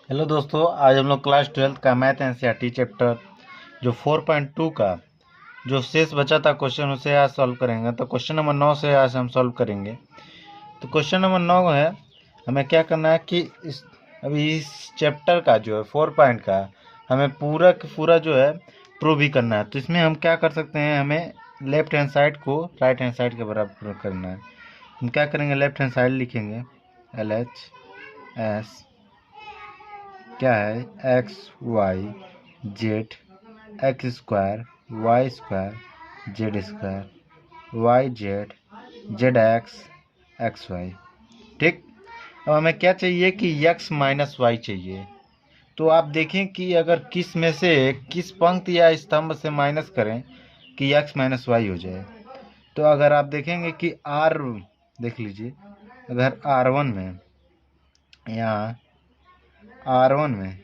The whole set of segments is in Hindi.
हेलो दोस्तों, आज हम लोग क्लास 12 का मैथ एनसीईआरटी चैप्टर जो 4.2 का जो शेष बचा था क्वेश्चन उसे आज सॉल्व करेंगे। तो क्वेश्चन नंबर 9 से आज हम सॉल्व करेंगे। तो क्वेश्चन नंबर 9 है, हमें क्या करना है कि इस चैप्टर का जो है 4 पॉइंट का हमें पूरा पूरा जो है प्रूव भी करना है। तो इसमें हम क्या कर सकते हैं, हमें लेफ्ट हैंड साइड को राइट हैंड साइड के बराबर करना है। हम क्या करेंगे, लेफ्ट हैंड साइड लिखेंगे LHS क्या है x y z x square y square z square y z z x y. ठीक। अब हमें क्या चाहिए कि x माइनस वाई चाहिए। तो आप देखें कि अगर किस में से किस पंक्ति या स्तंभ से माइनस करें कि x माइनस वाई हो जाए। तो अगर आप देखेंगे कि r देख लीजिए, अगर R1 में यहाँ R1 में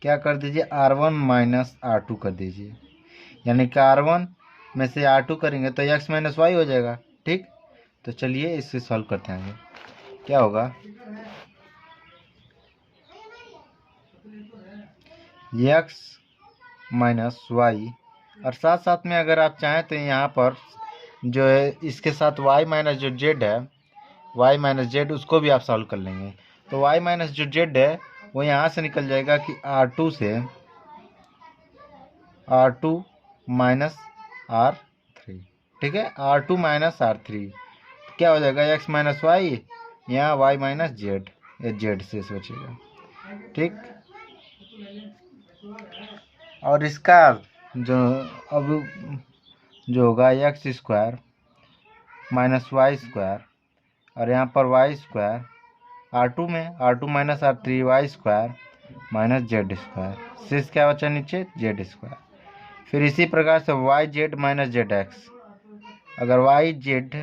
क्या कर दीजिए, R1 माइनस R2 कर दीजिए, यानी कि R1 में से R2 करेंगे तो x माइनस वाई हो जाएगा। ठीक। तो चलिए इससे सॉल्व करते हैं। आगे क्या होगा, x माइनस वाई, और साथ साथ में अगर आप चाहें तो यहाँ पर जो है इसके साथ y माइनस जो z है, y माइनस z उसको भी आप सॉल्व कर लेंगे। तो y माइनस जो z है वो यहाँ से निकल जाएगा कि R2 से R2 माइनस R3। ठीक है, R2 माइनस R3 क्या हो जाएगा, x माइनस वाई, यहाँ y माइनस जेड, जेड से बचेगा। ठीक। और इसका जो अब जो होगा x square minus y square, और यहाँ पर वाई स्क्वायर R2 में R2 minus R3 y square minus z square, शेष क्या बचा नीचे, जेड स्क्वायर। फिर इसी प्रकार से Y Z minus Z X, अगर Y Z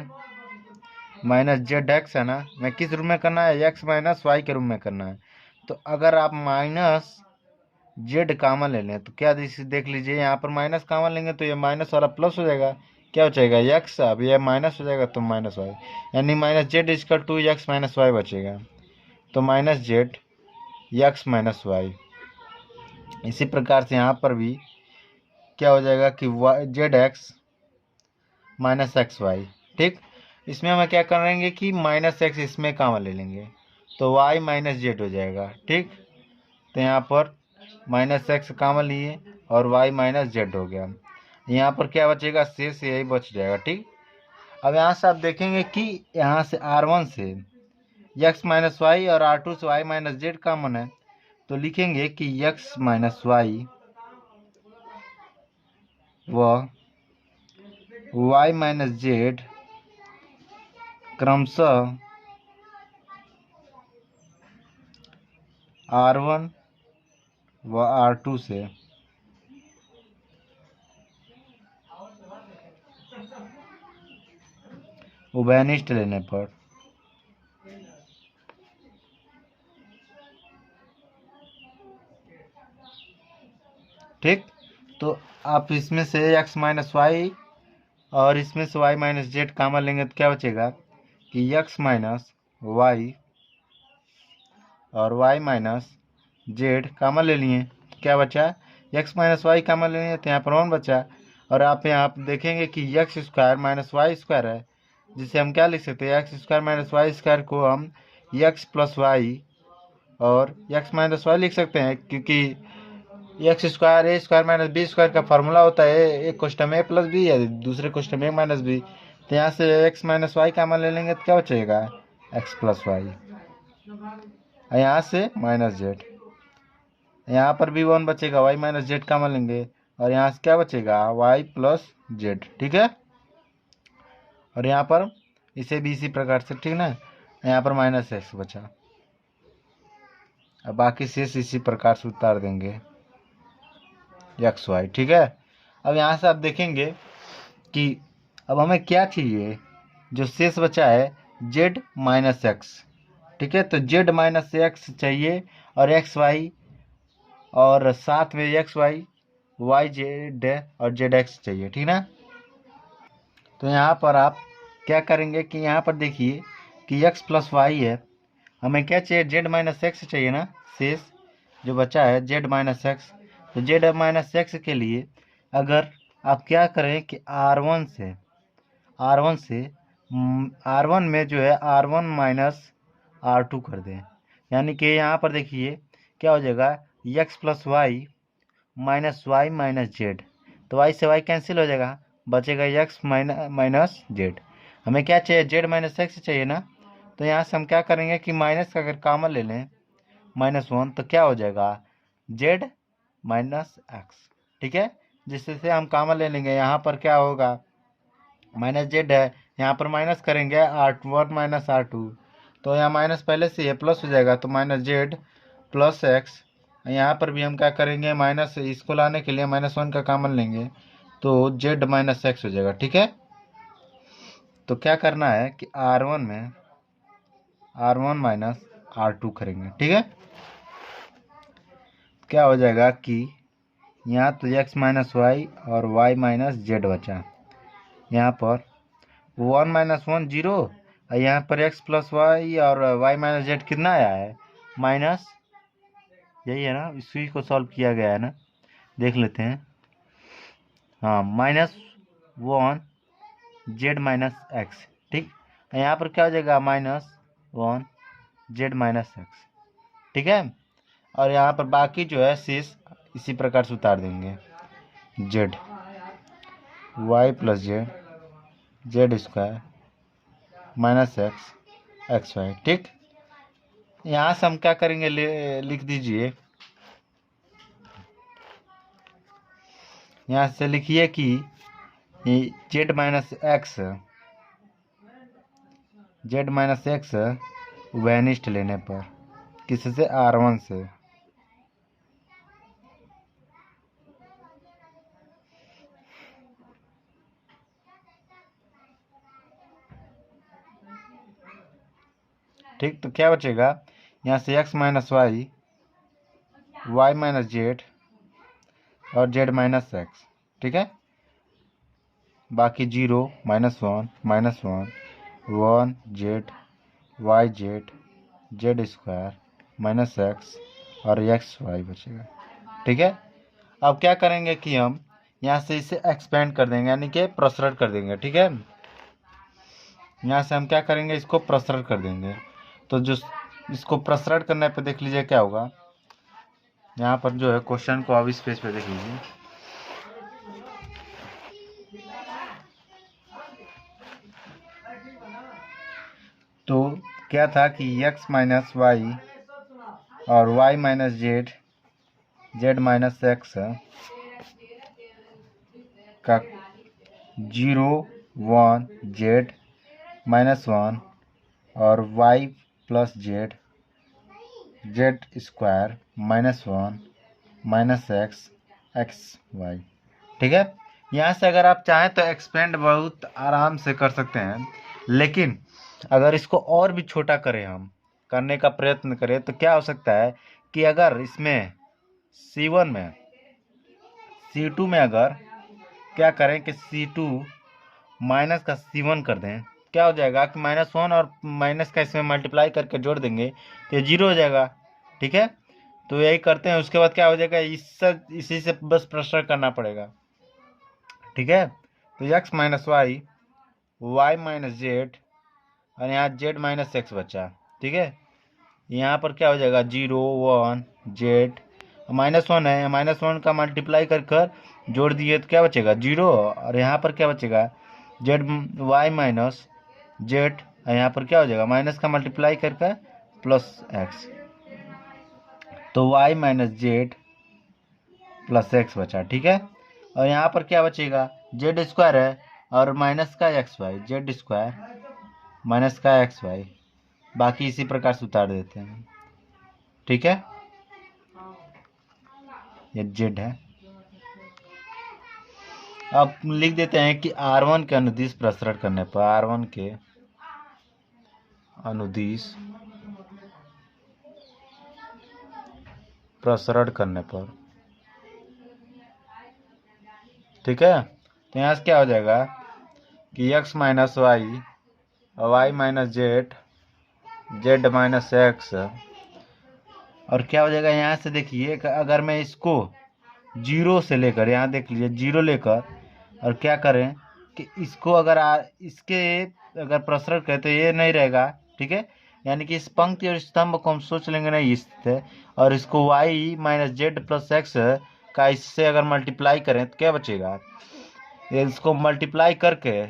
minus Z X है ना, मैं किस रूप में करना है, एक्स माइनस वाई के रूप में करना है। तो अगर आप माइनस जेड कामन ले लें तो क्या देख लीजिए, यहाँ पर माइनस कामन लेंगे तो ये माइनस वाला प्लस हो जाएगा, क्या बचेगा एक्स, अब ये माइनस हो जाएगा तो माइनस वाई, यानी minus z is equal to x minus y बचेगा। तो minus Z x minus y. इसी प्रकार से यहाँ पर भी क्या हो जाएगा कि y z x minus x y. ठीक। इसमें हम क्या करेंगे कि माइनस एक्स इसमें कामन ले लेंगे तो वाई माइनस जेड हो जाएगा। ठीक। तो यहाँ पर माइनस एक्स कामन लिए और वाई माइनस जेड हो गया, यहाँ पर क्या बचेगा, शेष यही बच जाएगा। ठीक। अब यहाँ से आप देखेंगे कि यहाँ से R1 से एक्स माइनस वाई और R2 से वाई माइनस जेड कामन है, तो लिखेंगे कि एक्स माइनस वाई व वाई माइनस जेड क्रमशः R1 व R2 से उभयनिष्ठ लेने पर ठीक। तो आप इसमें से x माइनस वाई और इसमें से y माइनस जेड कामन लेंगे तो क्या बचेगा कि x माइनस वाई और y माइनस जेड कामन ले लिए, क्या बचा, x माइनस वाई कामन ले लिए तो यहाँ पर 1 बचा। और आप यहाँ देखेंगे कि x square minus y square है, जिसे हम क्या लिख सकते हैं, x square minus y square को हम एक्स प्लस वाई और एक्स माइनस वाई लिख सकते हैं, क्योंकि x square a square minus B square का फॉर्मूला होता है, एक क्वेश्चन में ए प्लस बी है, दूसरे क्वेश्चन में ए माइनस बी। तो यहाँ से एक्स माइनस वाई कामन ले लेंगे तो क्या बचेगा, एक्स प्लस वाई, और यहाँ से माइनस जेड, यहाँ पर भी 1 बचेगा, वाई माइनस जेड कामन लेंगे और यहाँ से क्या बचेगा, वाई प्लस जेड। ठीक है। और यहाँ पर इसे भी इसी प्रकार से, ठीक ना, यहाँ पर माइनस एक्स बचा, अब बाकी शेष इसी प्रकार से उतार देंगे एक्स वाई। ठीक है। अब यहाँ से आप देखेंगे कि अब हमें क्या चाहिए, जो शेष बचा है जेड माइनस एक्स। ठीक है, तो जेड माइनस एक्स चाहिए और एक्स वाई, और साथ में एक्स वाई वाई जेड और जेड एक्स चाहिए। ठीक ना। तो यहाँ पर आप क्या करेंगे कि यहाँ पर देखिए कि एक्स प्लस वाई है हमें क्या चाहिए, जेड माइनस एक्स चाहिए ना, शेष जो बचा है जेड माइनस एक्स। तो जेड माइनस एक्स के लिए अगर आप क्या करें कि आर वन से आर वन में जो है R1 माइनस R2 कर दें। यानी कि यहाँ पर देखिए क्या हो जाएगा, x plus y minus z. तो वाई से वाई कैंसिल हो जाएगा, बचेगा एक्स माइनस जेड। हमें क्या चाहिए, जेड माइनस एक्स चाहिए ना। तो यहाँ से हम क्या करेंगे कि माइनस का अगर कॉमन ले लें -1, तो क्या हो जाएगा, जेड माइनस एक्स। ठीक है, जिससे हम कॉमन ले लेंगे, यहाँ पर क्या होगा, माइनस जेड है, यहाँ पर माइनस करेंगे R1 माइनस R2। तो यहाँ माइनस पहले से ये प्लस हो जाएगा, तो माइनस जेड प्लस एक्स। यहाँ पर भी हम क्या करेंगे, माइनस इसको लाने के लिए -1 का कॉमन लेंगे, तो जेड माइनस एक्स हो जाएगा। ठीक है, तो क्या करना है कि R1 माइनस R2 करेंगे। ठीक है, क्या हो जाएगा कि यहाँ तो x माइनस वाई और y माइनस जेड बचा। यहाँ पर 1 माइनस 1 जीरो, और यहाँ पर x प्लस वाई और y माइनस जेड कितना आया है, माइनस, यही है ना, इसी को सॉल्व किया गया है ना, देख लेते हैं। हाँ, -1 जेड माइनस एक्स। ठीक, यहाँ पर क्या हो जाएगा, -1 जेड माइनस एक्स। ठीक है, और यहाँ पर बाकी जो है शेष इसी प्रकार से उतार देंगे, z y plus z square minus x y. ठीक, यहाँ से हम क्या करेंगे, लिख दीजिए, यहाँ से लिखिए कि जेड माइनस एक्स वेनिस्ट लेने पर किससे, R1 से। ठीक, तो क्या बचेगा, यहाँ से x minus y minus z और जेड माइनस एक्स। ठीक है, बाकी 0 -1 1 z y z square minus x और एक्स वाई बचेगा। ठीक है, अब क्या करेंगे कि हम यहाँ से इसे एक्सपेंड कर देंगे, यानी कि प्रसरण कर देंगे। ठीक है, यहाँ से हम क्या करेंगे, इसको प्रसरण कर देंगे। तो जो इसको प्रसरण करने पे देख लीजिए क्या होगा, यहाँ पर जो है क्वेश्चन को अब इस पेज पे देख लीजिए। तो क्या था कि x माइनस वाई और y minus z minus x का 0 1 जेड -1 और y plus z square -1 minus x y. ठीक है, यहाँ से अगर आप चाहें तो एक्सपेंड बहुत आराम से कर सकते हैं, लेकिन अगर इसको और भी छोटा करें, हम करने का प्रयत्न करें, तो क्या हो सकता है कि अगर इसमें C1 में C2 में अगर क्या करें कि C2 माइनस का C1 कर दें, क्या हो जाएगा कि -1 और माइनस का इसमें मल्टीप्लाई करके जोड़ देंगे तो ये 0 हो जाएगा। ठीक है, तो यही करते हैं, उसके बाद क्या हो जाएगा, इसी से बस प्रश्न करना पड़ेगा। ठीक है, तो x minus y minus z और यहाँ जेड माइनस एक्स बचा। ठीक है, यहाँ पर क्या हो जाएगा, 0 1 जेड -1 है, -1 का मल्टीप्लाई कर जोड़ दिए तो क्या बचेगा, 0। और यहाँ पर क्या बचेगा, जेड वाई माइनस जेड, यहाँ पर क्या हो जाएगा, माइनस का मल्टीप्लाई करके प्लस एक्स, तो y minus z plus x बचा। ठीक है, और यहाँ पर क्या बचेगा, जेड स्क्वायर है और माइनस का x y, z square minus का एक्स वाई, बाकी इसी प्रकार से उतार देते हैं। ठीक है, ये जेड है। अब लिख देते हैं कि R1 के अनुदिश प्रसरण करने पर, R1 के अनुदिश प्रसरण करने पर, ठीक है, तो यहाँ से क्या हो जाएगा कि x माइनस वाई और y minus z z minus x. और क्या हो जाएगा यहाँ से देखिए, अगर मैं इसको जीरो से लेकर, यहाँ देख लीजिए जीरो लेकर, और क्या करें कि इसको अगर इसके अगर प्रसरण करें तो ये नहीं रहेगा, ठीक है। यानी कि इस पंक्ति और स्तंभ को हम सोच लेंगे नहीं इससे, और इसको y minus z plus x का इससे अगर मल्टीप्लाई करें तो क्या बचेगा। इसको मल्टीप्लाई करके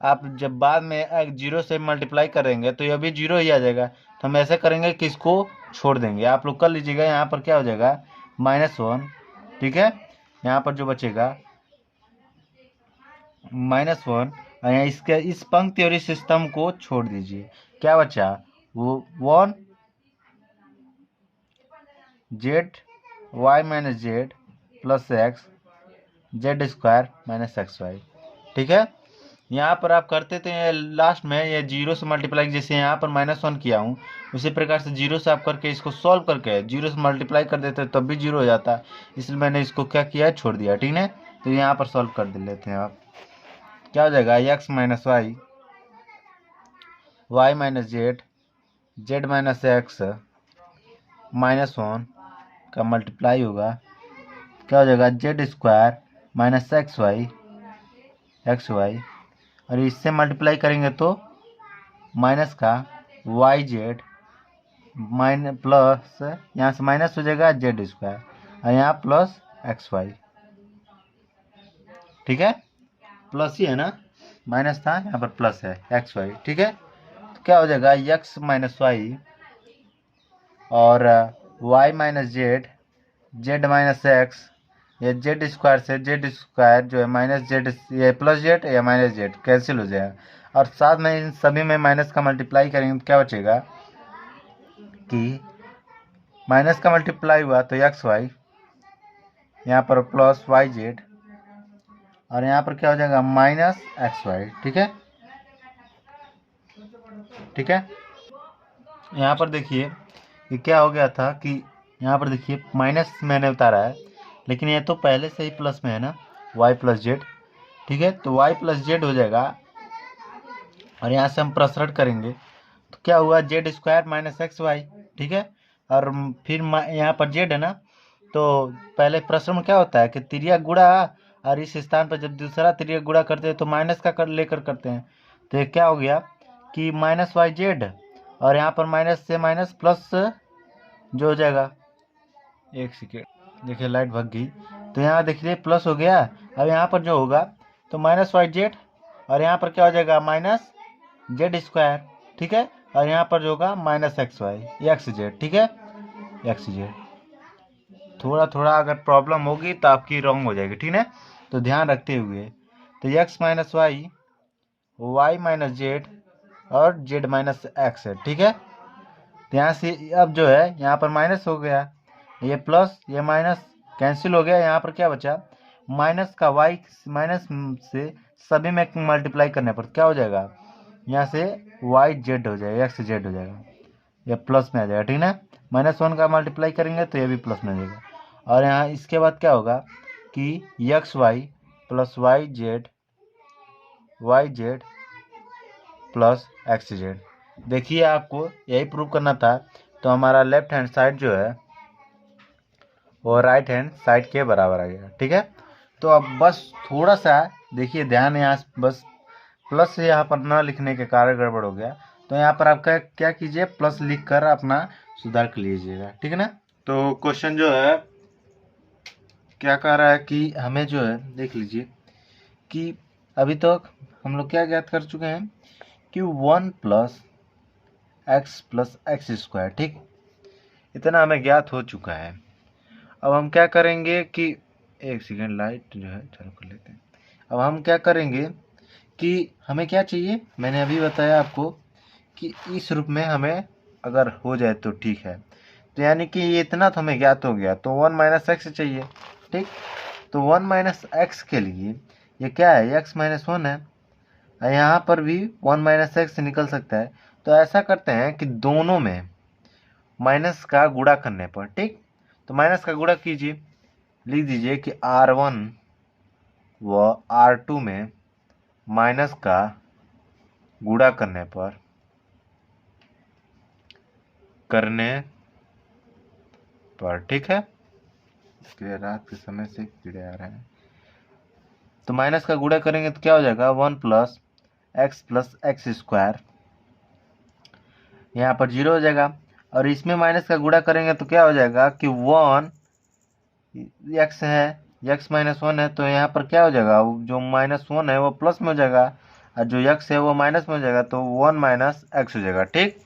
आप जब बाद में जीरो से मल्टीप्लाई करेंगे तो ये भी जीरो ही आ जाएगा। तो हम ऐसे करेंगे कि इसको छोड़ देंगे, आप लोग कर लीजिएगा। यहाँ पर क्या हो जाएगा -1, ठीक है। यहाँ पर जो बचेगा -1, और यहाँ इसके इस पंक्ति और इस स्तंभ को छोड़ दीजिए। क्या बचा वो 1 z y minus z plus x z square minus x y, ठीक है। यहाँ पर आप करते थे लास्ट में ये जीरो से मल्टीप्लाई, जैसे यहाँ पर -1 किया हूँ उसी प्रकार से जीरो से आप करके इसको सॉल्व करके जीरो से मल्टीप्लाई कर देते तब भी जीरो हो जाता, इसलिए मैंने इसको क्या किया छोड़ दिया, ठीक है। तो यहाँ पर सॉल्व कर लेते हैं आप। क्या हो जाएगा x minus y, y minus z, z minus x -1 का मल्टीप्लाई होगा, क्या हो जाएगा z square minus x y, और इससे मल्टीप्लाई करेंगे तो माइनस का वाई जेड प्लस, यहाँ से माइनस हो जाएगा जेड स्क्वायर, और यहाँ प्लस एक्स वाई, ठीक है। प्लस ही है ना, माइनस था यहाँ पर प्लस है एक्स वाई, ठीक है। तो क्या हो जाएगा x माइनस वाई और y minus z, z minus x, ये जेड स्क्वायर से जेड स्क्वायर जो है माइनस जेड, ये प्लस जेड या माइनस जेड कैंसिल हो जाएगा, और साथ में इन सभी में माइनस का मल्टीप्लाई करेंगे तो क्या बचेगा कि माइनस का मल्टीप्लाई हुआ तो एक्स वाई, यहाँ पर प्लस वाई जेड, और यहाँ पर क्या हो जाएगा माइनस एक्स वाई, ठीक है, ठीक है। यहाँ पर देखिए ये क्या हो गया था कि यहाँ पर देखिए माइनस मैंने उतारा है, लेकिन ये तो पहले से ही प्लस में है ना, y प्लस जेड, ठीक है। तो y प्लस जेड हो जाएगा, और यहाँ से हम प्रसरण करेंगे तो क्या हुआ z square minus x y, ठीक है। और फिर यहाँ पर जेड है ना, तो पहले प्रश्न में क्या होता है कि त्रिज्या गुणा, और इस स्थान पर जब दूसरा त्रिज्या गुणा करते हैं तो माइनस का लेकर करते हैं। तो ये क्या हो गया कि माइनस वाई जेड, और यहाँ पर माइनस से माइनस प्लस जो हो जाएगा, एक सेकेंड देखिए लाइट भाग गई, तो यहाँ देखिए प्लस हो गया। अब यहाँ पर जो होगा तो माइनस वाई जेड, और यहाँ पर क्या हो जाएगा माइनस जेड स्क्वायर, ठीक है। और यहाँ पर जो होगा minus x y x z, ठीक है, एक्स जेड। थोड़ा थोड़ा अगर प्रॉब्लम होगी तो आपकी रॉन्ग हो जाएगी, ठीक है। तो ध्यान रखते हुए तो x minus y, y minus z और जेड माइनस एक्स है, ठीक है। तो यहाँ से अब जो है यहाँ पर माइनस हो गया, ये प्लस ये माइनस कैंसिल हो गया, यहाँ पर क्या बचा माइनस का वाई माइनस से सभी में मल्टीप्लाई करने पर क्या हो जाएगा, यहाँ से वाई जेड हो जाएगा, एक्स जेड हो जाएगा, ये प्लस में आ जाएगा, ठीक है। -1 का मल्टीप्लाई करेंगे तो ये भी प्लस में आ जाएगा, और यहाँ इसके बाद क्या होगा कि x y plus y z plus x z. देखिए आपको यही प्रूव करना था, तो हमारा लेफ्ट हैंड साइड जो है वो राइट हैंड साइड के बराबर आ गया, ठीक है। तो अब बस थोड़ा सा देखिए ध्यान, यहाँ बस प्लस यहाँ पर न लिखने के कारण गड़बड़ हो गया, तो यहाँ पर आपका क्या कीजिए प्लस लिख कर अपना सुधार कर लीजिएगा, ठीक है ना। तो क्वेश्चन जो है क्या कह रहा है कि हमें जो है देख लीजिए कि अभी तक हम लोग क्या ज्ञात कर चुके हैं कि 1 प्लस एक्स स्क्वायर, ठीक, इतना हमें ज्ञात हो चुका है। अब हम क्या करेंगे कि एक सेकेंड लाइट जो है चालू कर लेते हैं। अब हम क्या करेंगे कि हमें क्या चाहिए, मैंने अभी बताया आपको कि इस रूप में हमें अगर हो जाए तो ठीक है। तो यानी कि ये इतना तो हमें ज्ञात हो गया, तो 1 माइनस एक्स चाहिए, ठीक। तो 1 माइनस एक्स के लिए ये क्या है x माइनस 1 है, और यहाँ पर भी 1 माइनस एक्स निकल सकता है। तो ऐसा करते हैं कि दोनों में माइनस का गुणा करने पर, ठीक, तो माइनस का गुणा कीजिए, लिख दीजिए कि R1 व R2 में माइनस का गुणा करने पर करने पर, ठीक है। इसके रात के समय से कीड़े आ रहे हैं, तो माइनस का गुणा करेंगे तो क्या हो जाएगा 1 प्लस एक्स स्क्वायर, यहाँ पर 0 हो जाएगा। और इसमें माइनस का गुणा करेंगे तो क्या हो जाएगा कि 1 एक्स है, एक्स माइनस 1 है, तो यहाँ पर क्या हो जाएगा, जो -1 है वो प्लस में हो जाएगा, और जो एक्स है वो माइनस में हो जाएगा, तो 1 माइनस एक्स हो जाएगा। ठीक,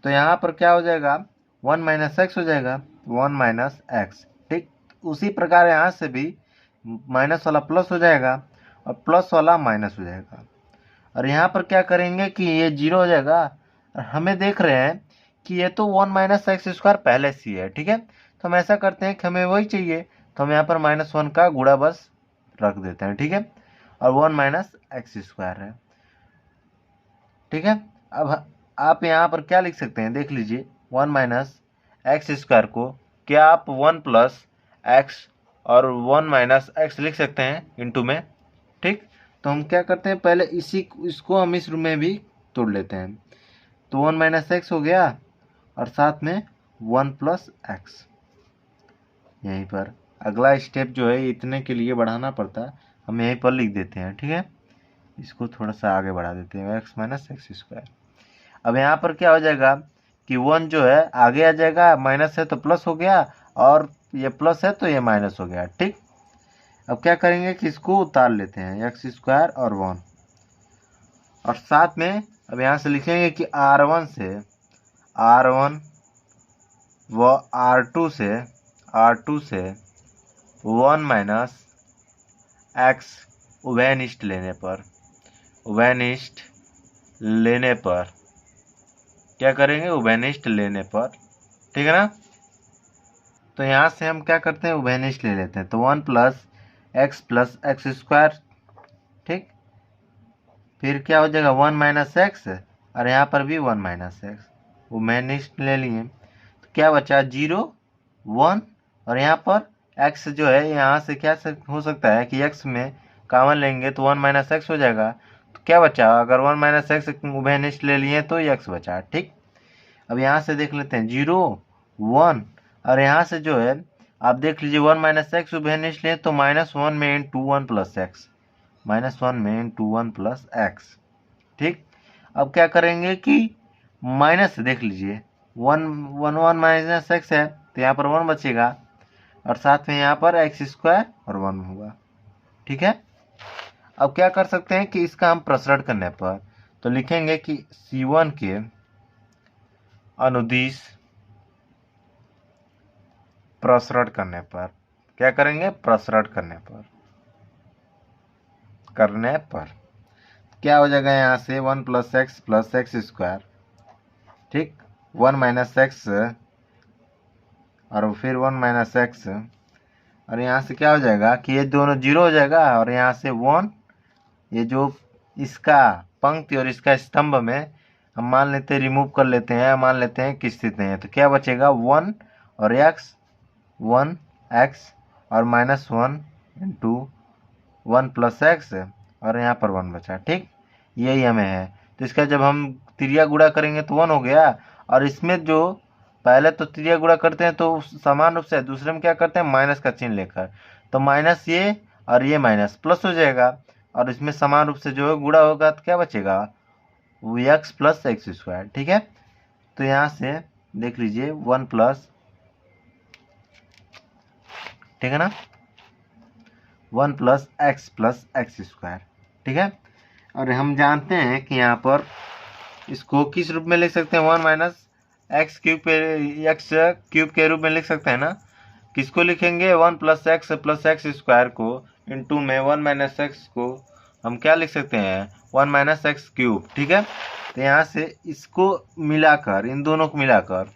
तो यहाँ पर क्या हो जाएगा 1 माइनस एक्स हो जाएगा, 1 माइनस एक्स। ठीक, उसी प्रकार यहाँ से भी माइनस वाला प्लस हो जाएगा और प्लस वाला माइनस हो जाएगा। और यहाँ पर क्या करेंगे कि ये 0 हो जाएगा, और हमें देख रहे हैं कि ये तो 1 माइनस एक्स स्क्वायर पहले से ही है। ठीक है, तो हम ऐसा करते हैं कि हमें वही चाहिए, तो हम यहाँ पर -1 का गुणा बस रख देते हैं। ठीक है, और 1 माइनस एक्स स्क्वायर है। ठीक है, अब आप यहाँ पर क्या लिख सकते हैं, देख लीजिए, 1 माइनस एक्स स्क्वायर को क्या आप 1 प्लस एक्स और 1 माइनस एक्स लिख सकते हैं इंटू में। ठीक, तो हम क्या करते हैं, पहले इसको हम इस रूम में भी तोड़ लेते हैं, तो 1 माइनस एक्स हो गया और साथ में 1 प्लस एक्स। यहीं पर अगला स्टेप जो है इतने के लिए बढ़ाना पड़ता है, हम यहीं पर लिख देते हैं। ठीक है, इसको थोड़ा सा आगे बढ़ा देते हैं, एक्स माइनस एक्स स्क्वायर। अब यहाँ पर क्या हो जाएगा कि 1 जो है आगे आ जाएगा, माइनस है तो प्लस हो गया, और ये प्लस है तो ये माइनस हो गया। ठीक, अब क्या करेंगे कि इसको उतार लेते हैं, एक्स स्क्वायर और 1, और साथ में अब यहाँ से लिखेंगे कि R1 से R1 व R2 से 1 माइनस एक्स उभयनिष्ठ लेने पर क्या करेंगे, उभयनिष्ठ लेने पर। ठीक है ना, तो यहाँ से हम क्या करते हैं, उभयनिष्ठ ले लेते हैं, तो 1 प्लस एक्स स्क्वायर। ठीक, फिर क्या हो जाएगा 1 माइनस एक्स, और यहाँ पर भी 1 माइनस एक्स, उभयनिष्ठ ले लिए, तो क्या बचा 0 1, और यहाँ पर x जो है यहाँ से क्या हो सकता है कि x में कॉमन लेंगे तो 1 माइनस एक्स हो जाएगा, तो क्या बचा, अगर 1 माइनस एक्स उभयनिष्ठ ले लिए तो x बचा। ठीक, अब यहाँ से देख लेते हैं 0 1, और यहाँ से जो है आप देख लीजिए 1 माइनस एक्स उभयनिष्ठ ले तो -1 में इंटू 1 प्लस एक्स, -1 में इंटू 1 प्लस एक्स। ठीक, अब क्या करेंगे कि माइनस देख लीजिए 1 माइनस एक्स है तो यहाँ पर 1 बचेगा, और साथ में यहाँ पर एक्स स्क्वायर और 1 होगा। ठीक है, अब क्या कर सकते हैं कि इसका हम प्रसरण करने पर तो लिखेंगे कि C1 के अनुदिश प्रसरण करने पर, क्या करेंगे, प्रसरण करने पर क्या हो जाएगा, यहाँ से 1 प्लस एक्स स्क्वायर। ठीक, 1 माइनस एक्स और फिर 1 माइनस एक्स, और यहाँ से क्या हो जाएगा कि ये दोनों 0 हो जाएगा, और यहाँ से 1, ये जो इसका पंक्ति और इसका स्तंभ में हम मान लेते हैं रिमूव कर लेते हैं, मान लेते हैं कि स्थित नहीं है, तो क्या बचेगा 1 और एक्स 1 एक्स और -1 इंटू 1 प्लस एक्स, और यहाँ पर 1 बचा। ठीक, यही हमें है, तो इसका जब हम त्रिया गुणा करेंगे तो 1 हो गया, और इसमें जो पहले तो त्रिया गुणा करते हैं तो समान रूप से, दूसरे में क्या करते हैं माइनस का चिन्ह लेकर, तो माइनस ये और ये माइनस प्लस हो जाएगा, और इसमें समान रूप से जो है गुणा होगा तो क्या बचेगा, वो एक्स प्लस एक्स स्क्वायर। ठीक है, तो यहाँ से देख लीजिए 1 प्लस, ठीक है ना, 1 प्लस एक्स स्क्वायर। ठीक है, और हम जानते हैं कि यहाँ पर इसको किस रूप में लिख सकते हैं, 1 माइनस एक्स क्यूब के रूप में लिख सकते हैं ना। किसको लिखेंगे, 1 प्लस एक्स स्क्वायर को इंटू में 1 माइनस एक्स को हम क्या लिख सकते हैं, 1 माइनस एक्स क्यूब। ठीक है, तो यहाँ से इसको मिलाकर, इन दोनों को मिलाकर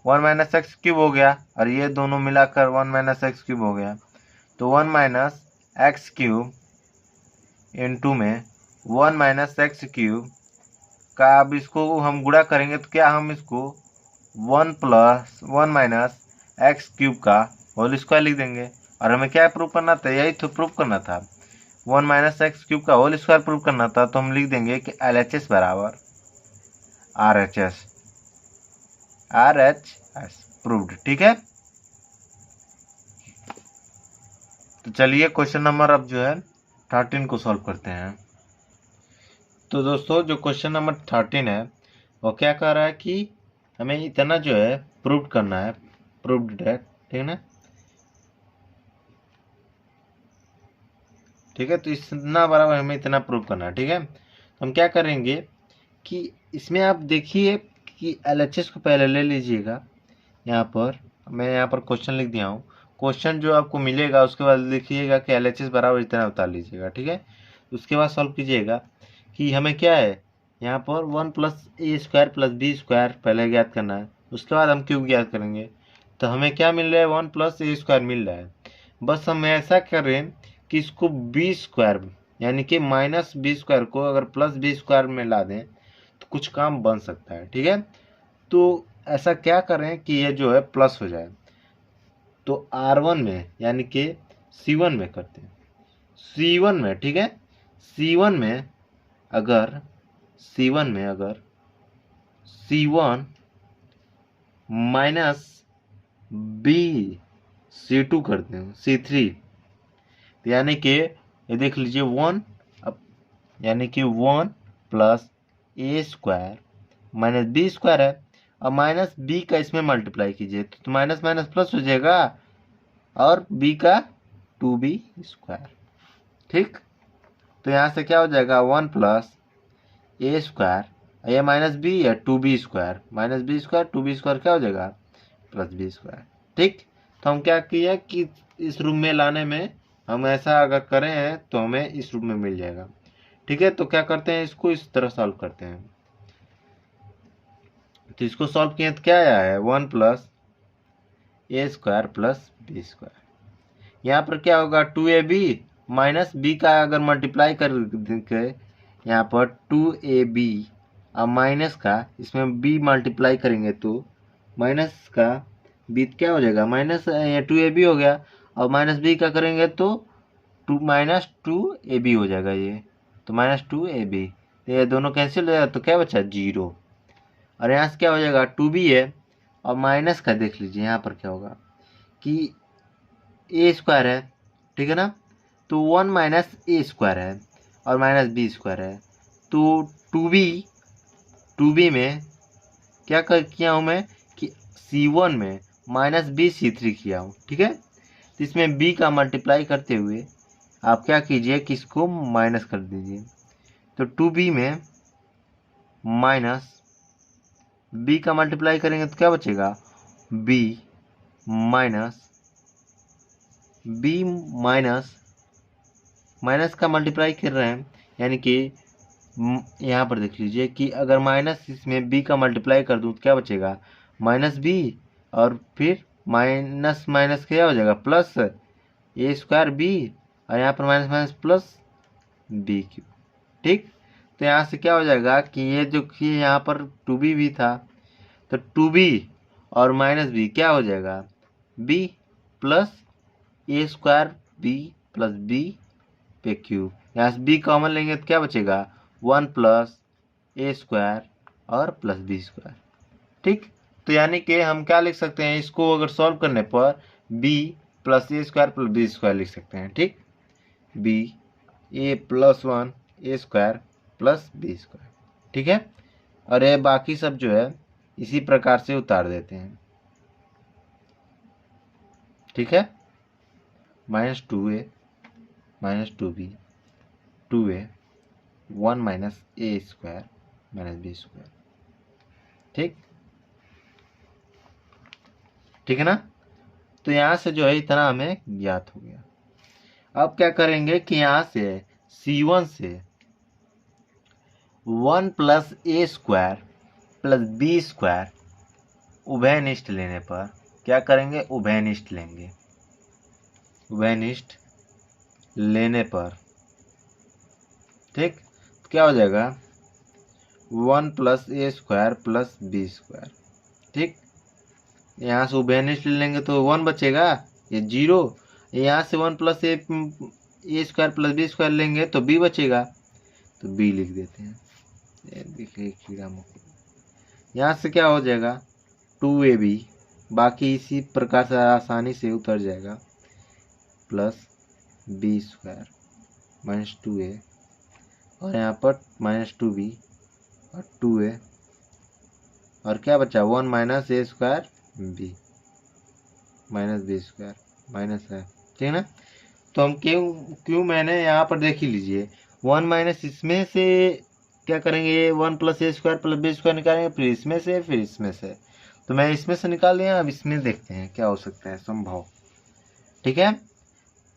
1 माइनस एक्स क्यूब हो गया, और ये दोनों मिलाकर 1 माइनस एक्स क्यूब हो गया, तो 1 माइनस एक्स क्यूब इंटू में 1 माइनस एक्स क्यूब का, अब इसको हम गुणा करेंगे तो क्या, हम इसको 1 माइनस एक्स क्यूब का होल स्क्वायर लिख देंगे, और हमें क्या प्रूव करना था, यही तो प्रूव करना था, 1 माइनस एक्स क्यूब का होल स्क्वायर प्रूव करना था, तो हम लिख देंगे कि LHS बराबर RHS प्रूव्ड। ठीक है, तो चलिए क्वेश्चन नंबर अब जो है 13 को सॉल्व करते हैं। तो दोस्तों जो क्वेश्चन नंबर 13 है वो क्या कह रहा है कि हमें इतना जो है प्रूव करना है, प्रूव्ड है, ठीक है ना। ठीक है, तो इतना बराबर हमें इतना प्रूव करना है। ठीक है, तो हम क्या करेंगे कि इसमें आप देखिए कि LHS को पहले ले लीजिएगा। यहाँ पर मैं यहाँ पर क्वेश्चन लिख दिया हूँ। क्वेश्चन जो आपको मिलेगा उसके बाद लिखिएगा कि LHS बराबर इतना उतार लीजिएगा। ठीक है, उसके बाद सॉल्व कीजिएगा कि हमें क्या है यहाँ पर 1 + a² + b² पहले ज्ञात करना है, उसके बाद हम क्यूब ज्ञात करेंगे। तो हमें क्या मिल रहा है 1 + a² मिल रहा है। बस हम ऐसा करें कि इसको b² यानी कि -b² को अगर +b² में ला दें तो कुछ काम बन सकता है। ठीक है, तो ऐसा क्या करें कि ये जो है प्लस हो जाए। तो R1 में यानी कि C1 में करते हैं, C1 में। ठीक है, C1 में अगर C1 माइनस B C2 करते हैं C3, यानी कि ये देख लीजिए 1 अब यानी कि 1 + a² - b² है। अब माइनस बी का इसमें मल्टीप्लाई कीजिए तो माइनस माइनस प्लस हो जाएगा और b का 2b²। ठीक, तो यहाँ से क्या हो जाएगा 1 + a², ये -b है 2b² -b² 2b² क्या हो जाएगा +b²। ठीक, तो हम क्या किया कि इस रूम में लाने में हम ऐसा अगर करें हैं तो हमें इस रूम में मिल जाएगा। ठीक है, तो क्या करते हैं इसको इस तरह सॉल्व करते हैं। तो इसको सॉल्व किए तो क्या आया है 1 + a² + b²। यहाँ पर क्या होगा 2ab माइनस b का अगर मल्टीप्लाई कर के यहाँ पर 2ab और माइनस का इसमें b मल्टीप्लाई करेंगे तो माइनस का b क्या हो जाएगा माइनस 2ab हो गया, और माइनस b का करेंगे तो -2ab हो जाएगा ये, तो -2ab। तो ये दोनों कैंसिल हो जाएगा तो क्या बचा 0, और यहाँ से क्या हो जाएगा 2b है और माइनस का देख लीजिए यहाँ पर क्या होगा कि a² है। ठीक है ना, तो 1 - a² है और -b² है, तो 2b में क्या किया हूँ मैं कि C1 में -b C3 किया हूँ। ठीक है, तो इसमें b का मल्टीप्लाई करते हुए आप क्या कीजिए कि इसको माइनस कर दीजिए। तो 2b में माइनस b का मल्टीप्लाई करेंगे तो क्या बचेगा b माइनस का मल्टीप्लाई कर रहे हैं, यानी कि यहाँ पर देख लीजिए कि अगर माइनस इसमें b का मल्टीप्लाई कर दूँ तो क्या बचेगा -b, और फिर माइनस माइनस क्या हो जाएगा प्लस a² b, और यहाँ पर माइनस माइनस प्लस b³। ठीक, तो यहाँ से क्या हो जाएगा कि ये जो कि यहाँ पर 2b भी था तो 2b और -b क्या हो जाएगा b + a² b + b/3। यहाँ से b कॉमन लेंगे तो क्या बचेगा 1 + a² और +b²। ठीक, तो यानी कि हम क्या लिख सकते हैं इसको अगर सॉल्व करने पर b + a² + b² लिख सकते हैं। ठीक, b a + 1 a² + b²। ठीक है, और ये बाकी सब जो है इसी प्रकार से उतार देते हैं। ठीक है, -2a -2b 2a 1 - a² - b²। ठीक, ठीक है ना, तो यहाँ से जो है इतना हमें ज्ञात हो गया। अब क्या करेंगे कि यहाँ से C1 से 1 + a² + b² उभयनिष्ठ लेने पर क्या करेंगे उभयनिष्ठ लेंगे। उभयनिष्ठ लेने पर ठीक, तो क्या हो जाएगा 1 + a² + b²। ठीक, यहाँ से उभयनिष्ठ लेंगे तो 1 बचेगा, ये 0। यहाँ से 1 + a² + b² लेंगे तो b बचेगा, तो b लिख देते हैं। ये देखिए कीड़ा मकोड़ा। यहाँ से क्या हो जाएगा 2ab, बाकी इसी प्रकार से आसानी से उतर जाएगा, plus B square minus 2a, और यहाँ पर माइनस 2b और 2a, और क्या बचा 1 minus A square B minus B square minus है, ठीक है ना। तो हम क्यों क्यों मैंने यहाँ पर देख ही लीजिए 1 माइनस इसमें से क्या करेंगे 1 प्लस ए स्क्वायर प्लस बी स्क्वायर निकालेंगे, फिर इसमें से, तो मैं इसमें से निकाल लिया। अब इसमें देखते हैं क्या हो सकता है संभव, ठीक है।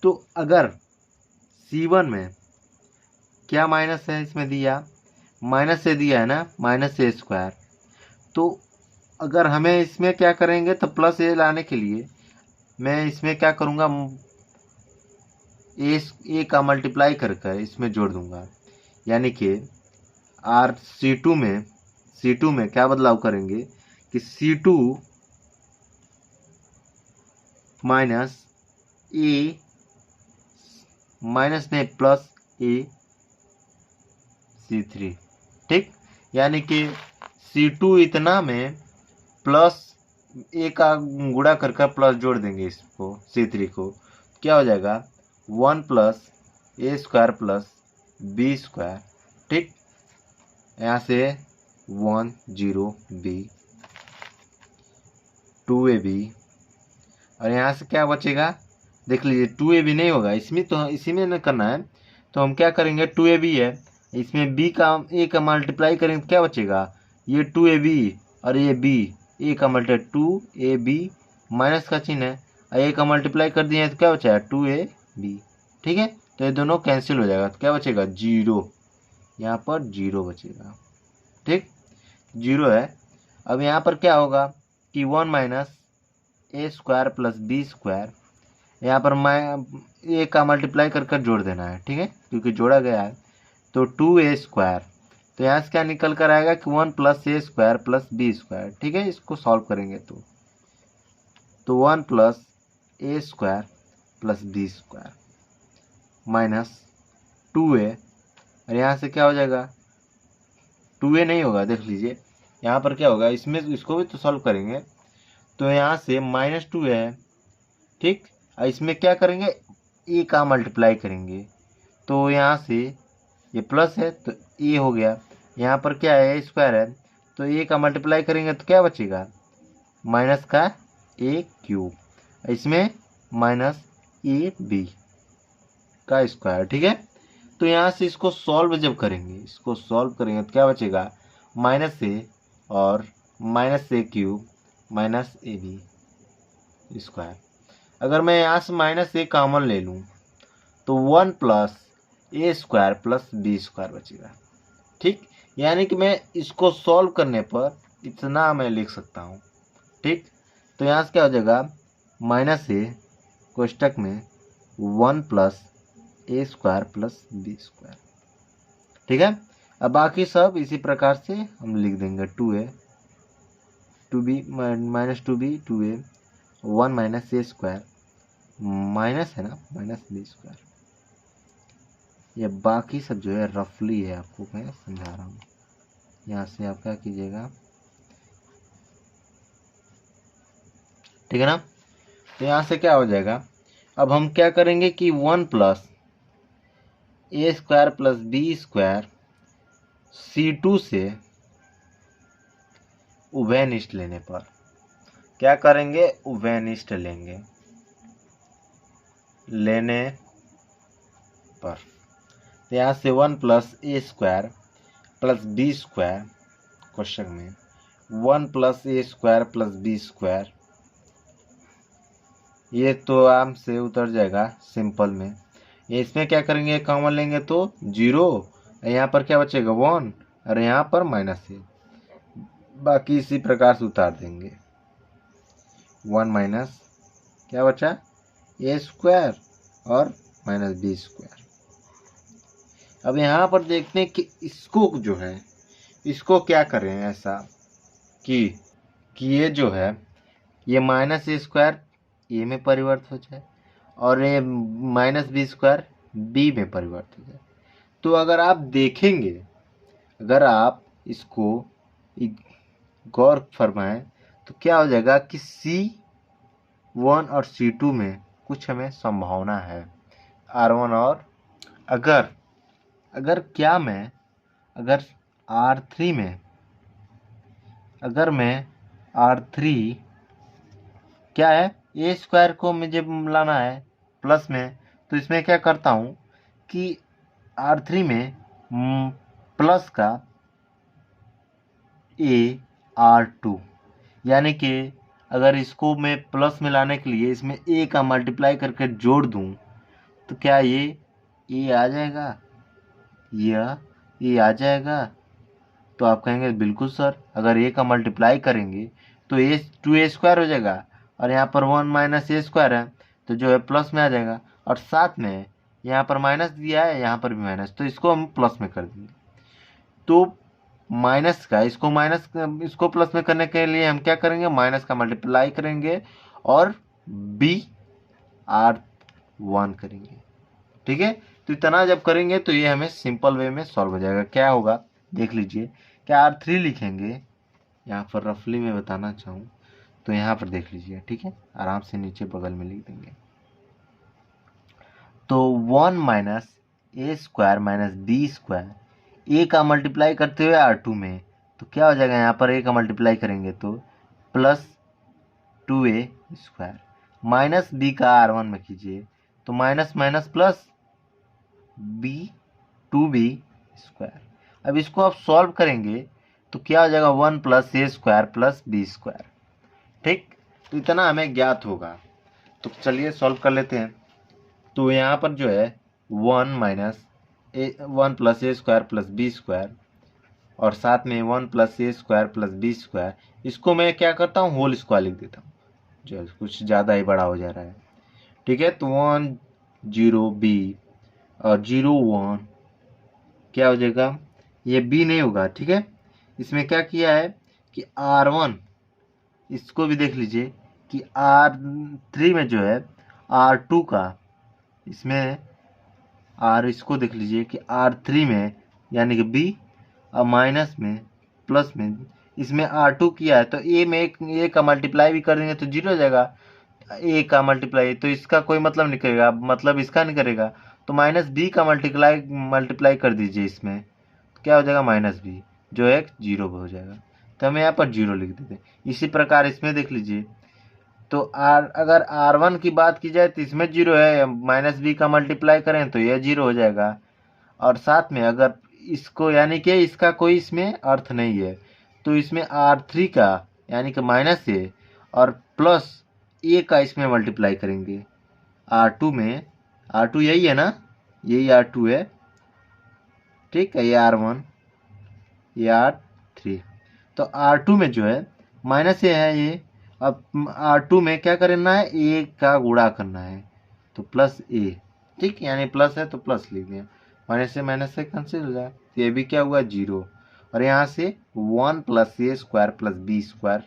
तो अगर C1 में क्या माइनस है, इसमें दिया माइनस से दिया है ना, माइनस ए स्क्वायर, तो अगर हमें इसमें क्या करेंगे तो प्लस ए लाने के लिए मैं इसमें क्या करूँगा, ए का मल्टीप्लाई कर कर इसमें जोड़ दूंगा, यानी कि आर C2 में क्या बदलाव करेंगे कि C2 माइनस ए माइनस नहीं प्लस ए C3, ठीक, यानी कि C2 इतना में प्लस ए का गुणा कर कर प्लस जोड़ देंगे इसको C3 को, क्या हो जाएगा 1 प्लस ए स्क्वायर प्लस बी स्क्वायर, ठीक, यहाँ से 1 0 बी 2ab, और यहाँ से क्या बचेगा देख लीजिए 2ab नहीं होगा इसमें, तो इसी में न करना है, तो हम क्या करेंगे 2ab है, इसमें b का a का मल्टीप्लाई करेंगे तो क्या बचेगा ये 2ab, और ये b a का मल्टीप्लाई 2ab माइनस का चिन्ह है, a का मल्टीप्लाई कर दिए तो क्या बचा 2ab, ठीक है। तो ये दोनों कैंसिल हो जाएगा, तो क्या बचेगा 0, यहाँ पर 0 बचेगा, ठीक, 0 है। अब यहाँ पर क्या होगा कि 1 minus A square plus B square, यहाँ पर ए का मल्टीप्लाई कर कर जोड़ देना है, ठीक है, क्योंकि जोड़ा गया है, तो 2a स्क्वायर, तो यहाँ से क्या निकल कर आएगा कि 1 प्लस ए स्क्वायर प्लस बी स्क्वायर, ठीक है, इसको सॉल्व करेंगे तो 1 प्लस ए square plus B square minus 2a, और यहाँ से क्या हो जाएगा 2a नहीं होगा, देख लीजिए यहाँ पर क्या होगा, इसमें इसको भी तो सॉल्व करेंगे, तो यहाँ से माइनस 2a है, ठीक, और इसमें क्या करेंगे ए का मल्टीप्लाई करेंगे, तो यहाँ से ये प्लस है तो ए हो गया, यहाँ पर क्या है ए स्क्वायर है, तो ए का मल्टीप्लाई करेंगे तो क्या बचेगा माइनस का ए क्यूब, इसमें माइनस ए बी का स्क्वायर, ठीक है। तो यहाँ से इसको सॉल्व जब करेंगे, इसको सॉल्व करेंगे तो क्या बचेगा माइनस ए और minus a cube minus a b square. अगर मैं यहाँ से माइनस ए कॉमन ले लूँ तो 1 प्लस ए स्क्वायर प्लस बी स्क्वायर बचेगा, ठीक, यानी कि मैं इसको सॉल्व करने पर इतना मैं लिख सकता हूँ, ठीक। तो यहाँ से क्या हो जाएगा माइनस ए कोष्टक में 1 प्लस ए स्क्वायर प्लस बी स्क्वायर, ठीक है। अब बाकी सब इसी प्रकार से हम लिख देंगे 2a 2b minus 2b 2a 1 minus A square minus है ना माइनस बी स्क्वायर, ये बाकी सब जो है रफली है, आपको मैं समझा रहा हूँ। यहाँ से आप क्या कीजिएगा, ठीक है ना। तो यहाँ से क्या हो जाएगा, अब हम क्या करेंगे कि 1 प्लस ए square plus B square C2 से उभयनिष्ठ लेने पर क्या करेंगे, उभयनिष्ठ लेने पर, तो यहाँ से 1 प्लस ए square plus B square question में 1 प्लस ए स्क्वायर प्लस बी स्क्वायर, ये तो आराम से उतर जाएगा सिंपल में। ये इसमें क्या करेंगे कॉमन लेंगे तो 0, यहाँ पर क्या बचेगा 1 और यहाँ पर माइनस ए, बाकी इसी प्रकार से उतार देंगे 1 माइनस क्या बचा ए स्क्वायर और माइनस बी स्क्वायर। अब यहाँ पर देखते हैं कि इसको जो है इसको क्या करें ऐसा कि ये जो है ये माइनस ए स्क्वायर ए में परिवर्तित हो जाए और ये माइनस बी स्क्वायर बी में परिवर्तित हो जाए। तो अगर आप देखेंगे, अगर आप इसको गौर फरमाएं तो क्या हो जाएगा कि C1 और C2 में कुछ हमें संभावना है R1 और अगर अगर क्या मैं अगर R3 में अगर मैं R3 क्या है ए स्क्वायर को मुझे लाना है प्लस में, तो इसमें क्या करता हूँ कि R3 में प्लस का AR2, यानी कि अगर इसको मैं प्लस में लाने के लिए इसमें ए का मल्टीप्लाई करके जोड़ दूं तो क्या ये ए आ जाएगा, यह ए आ जाएगा। तो आप कहेंगे बिल्कुल सर, अगर ए का मल्टीप्लाई करेंगे तो ए 2a स्क्वायर हो जाएगा और यहाँ पर 1 माइनस ए स्क्वायर है तो जो है प्लस में आ जाएगा, और साथ में यहाँ पर माइनस दिया है, यहाँ पर भी माइनस, तो इसको हम प्लस में कर देंगे। तो माइनस का इसको प्लस में करने के लिए हम क्या करेंगे, माइनस का मल्टीप्लाई करेंगे और BR1 करेंगे। ठीक है, तो इतना जब करेंगे तो ये हमें सिंपल वे में सॉल्व हो जाएगा। क्या होगा देख लीजिए, क्या R3 लिखेंगे, यहाँ पर रफली में बताना चाहूँ तो यहाँ पर देख लीजिए, ठीक है, आराम से नीचे बगल में लिख देंगे। तो 1 minus A square minus B square, ए का मल्टीप्लाई करते हुए R2 में, तो क्या हो जाएगा, यहाँ पर ए का मल्टीप्लाई करेंगे तो plus 2a square minus B का R1 में कीजिए तो minus minus plus b 2b स्क्वायर। अब इसको आप सॉल्व करेंगे तो क्या हो जाएगा, 1 प्लस ए स्क्वायर प्लस बी स्क्वायर। ठीक, तो इतना हमें ज्ञात होगा। तो चलिए सॉल्व कर लेते हैं। तो यहाँ पर जो है 1 प्लस ए स्क्वायर प्लस बी स्क्वायर और साथ में 1 प्लस ए स्क्वायर प्लस बी स्क्वायर, इसको मैं क्या करता हूँ होल स्क्वायर लिख देता हूँ, जो कुछ ज़्यादा ही बड़ा हो जा रहा है। ठीक है, तो 1 0 b और 0 1 क्या हो जाएगा, ये b नहीं होगा। ठीक है, इसमें क्या किया है कि R1, इसको भी देख लीजिए कि R3 में जो है R2 का, इसमें R इसको देख लीजिए कि R3 में यानी कि B और माइनस में प्लस में, इसमें R2 किया है तो A में ए का मल्टीप्लाई भी कर देंगे तो 0 हो जाएगा। ए का मल्टीप्लाई तो इसका कोई मतलब नहीं करेगा, मतलब इसका नहीं करेगा, तो माइनस बी का मल्टीप्लाई कर दीजिए इसमें, तो क्या हो जाएगा माइनस बी, जो है 0 हो जाएगा। तो हम यहाँ पर 0 लिख देते हैं। इसी प्रकार इसमें देख लीजिए, तो अगर R1 की बात की जाए तो इसमें 0 है, माइनस बी का मल्टीप्लाई करें तो यह 0 हो जाएगा, और साथ में अगर इसको यानी कि इसका कोई इसमें अर्थ नहीं है, तो इसमें R3 का यानी कि माइनस ए और प्लस ए का इसमें मल्टीप्लाई करेंगे R2 में। R2 यही है ना, यही R2 है। ठीक है, ये R1 ये R3, तो R2 में जो है माइनस ए है ये, अब R2 में क्या करना है, ए का गुणा करना है तो प्लस ए। ठीक, यानी प्लस है तो प्लस लिख दिया, माइनस से कैंसिल हो जाए, तो ये भी क्या हुआ 0, और यहाँ से 1 प्लस ए स्क्वायर प्लस बी स्क्वायर